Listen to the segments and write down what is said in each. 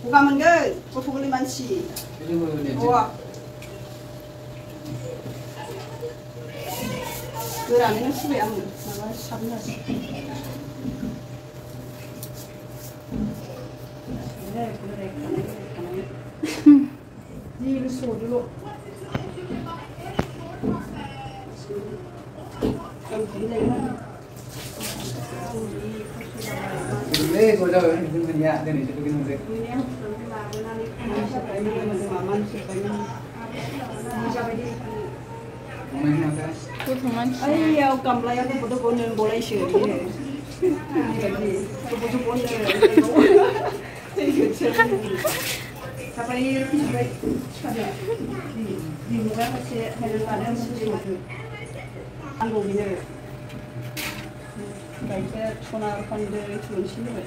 gua mengen, gua pukul manci. Wah. Gerannya sih yang malah sabnya. Ini lusuh dulu. Ini gua dah bikin ya, dan itu bikin musik. Ay, aku kamplay aku bodo-bodo boleh sih. Bodo-bodo. Sampai di muka masih heran sesuatu. Anggur ini. Baiknya sonar pandai cuman sini.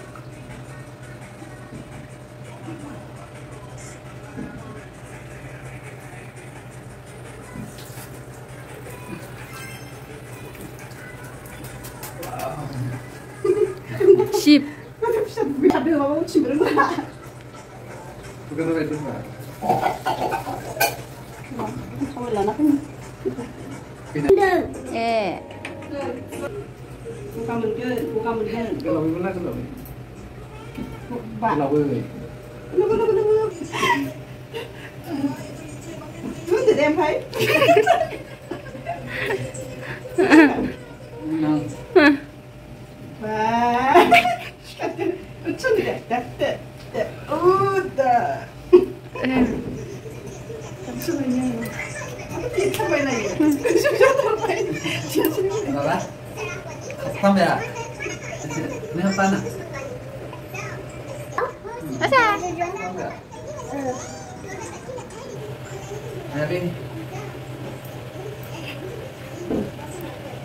Sip. Ada apa sih berapa? Bukan apa itu, Pak. Kamu lanak ni. Bukan mungkin. Kalau mana kalau? Ba. Kalau boleh. Tuh tu dem hai. Nah. Ba. Macam ni dah. Udah. Macam ni. Apa main lagi? Apa? Apa ya? Ini apa nak? Asa? Ada ni.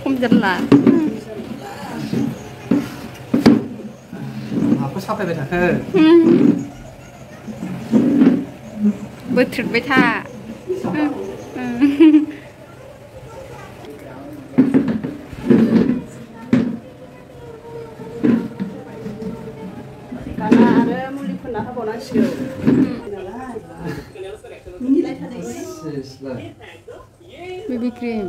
Không jelas. Apa sampai ber tak? Betul betul. Karena ada muli pernah apa nasi. Ini lagi ada ini. Seslah. BB cream.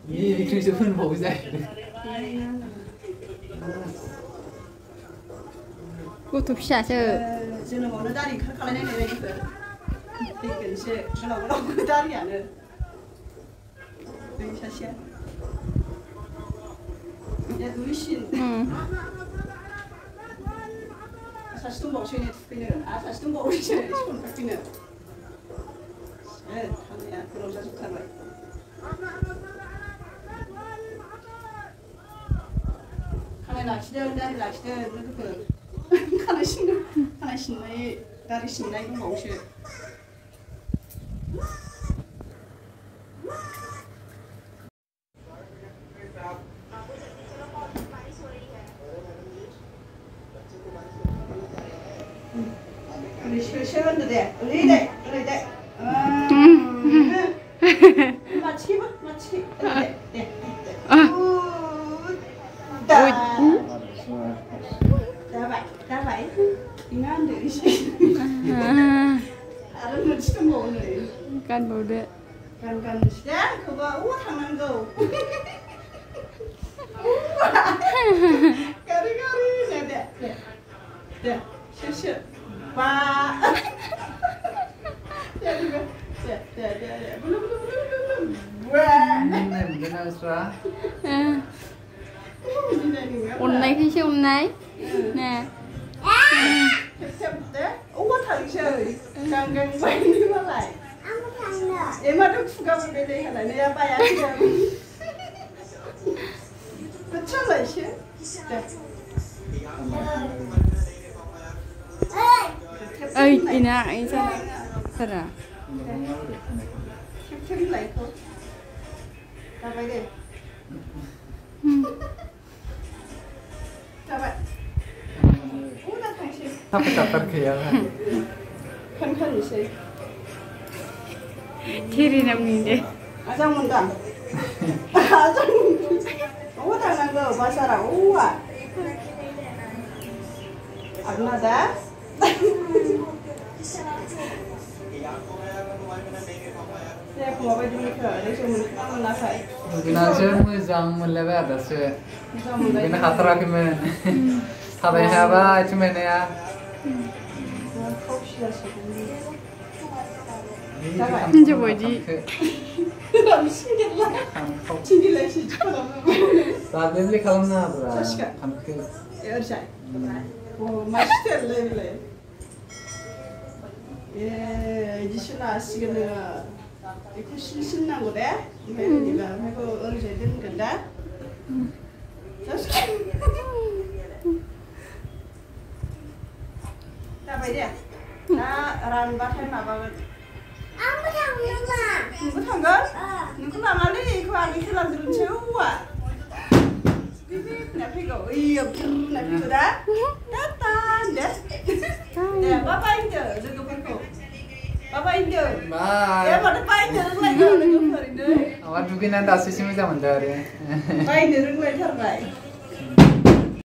Ini bikin sepun bau zai. Betul saja. Jenuh mana dari kalau ni ni tu. Ikan sih, kalau dari ada. Ini saja. Ya tulisin. Asas tu bawa sini pinner. Asas tu bawa sini pun pinner. Kami ya kalau saya suka lagi. Kami dari lagi tu. Kami sini dari sini tu bawa sini. Siapa tu dia? Lihat. Macam. Dah baik. Ingat dari sini. Ada macam mana ni? Kan Bodo. Kan. Ya, kau bawa tangan kau. Kari-kari ni dia. Siap. Pak. Ya. Belum. Wah. Ini benar sah. Unai khi chứ unai. Nè. Siap deh. Thằng chơi. Càng quay đi mà lại. Em mà được phụ cấp bên đây hả lại nè ba ya chơi. Betul lah sih. Ina, sana. Cari lagi tu. Apa ini? Apa? Udah kasih. Tapi tak terkhianat. Kan sih. Kiri namanya deh. Asal muntah. Oh, tangan kau basah lah. Abna dah. Ya, aku mau baju mereka. Dia cuma menakai. Binasa muzang mulai ada sih. Bina khatar aku men. Khabar apa cuma ni ya. Coba di. Sini lagi cepat. Tadi beli kalamna berapa? Ya, saya. Oh, master level. Jadi sudah asyiknya. Ikut sinna gede. Ini juga, aku orang jadi gede. Terus. Apa dia? Nah, ran bahkan apa? Aku tangga. Aku nama ni, aku ada kelas dulu cewa. Nabi kau, iya, nabi kau dah. Datang, dah. Ya, bapa itu, dulu kau. Bapa itu. Bye. Ya, pada pai itu, lagi dulu kau ini. Awak mungkin anda asisi macam mana? Pai itu, lagi terbaik.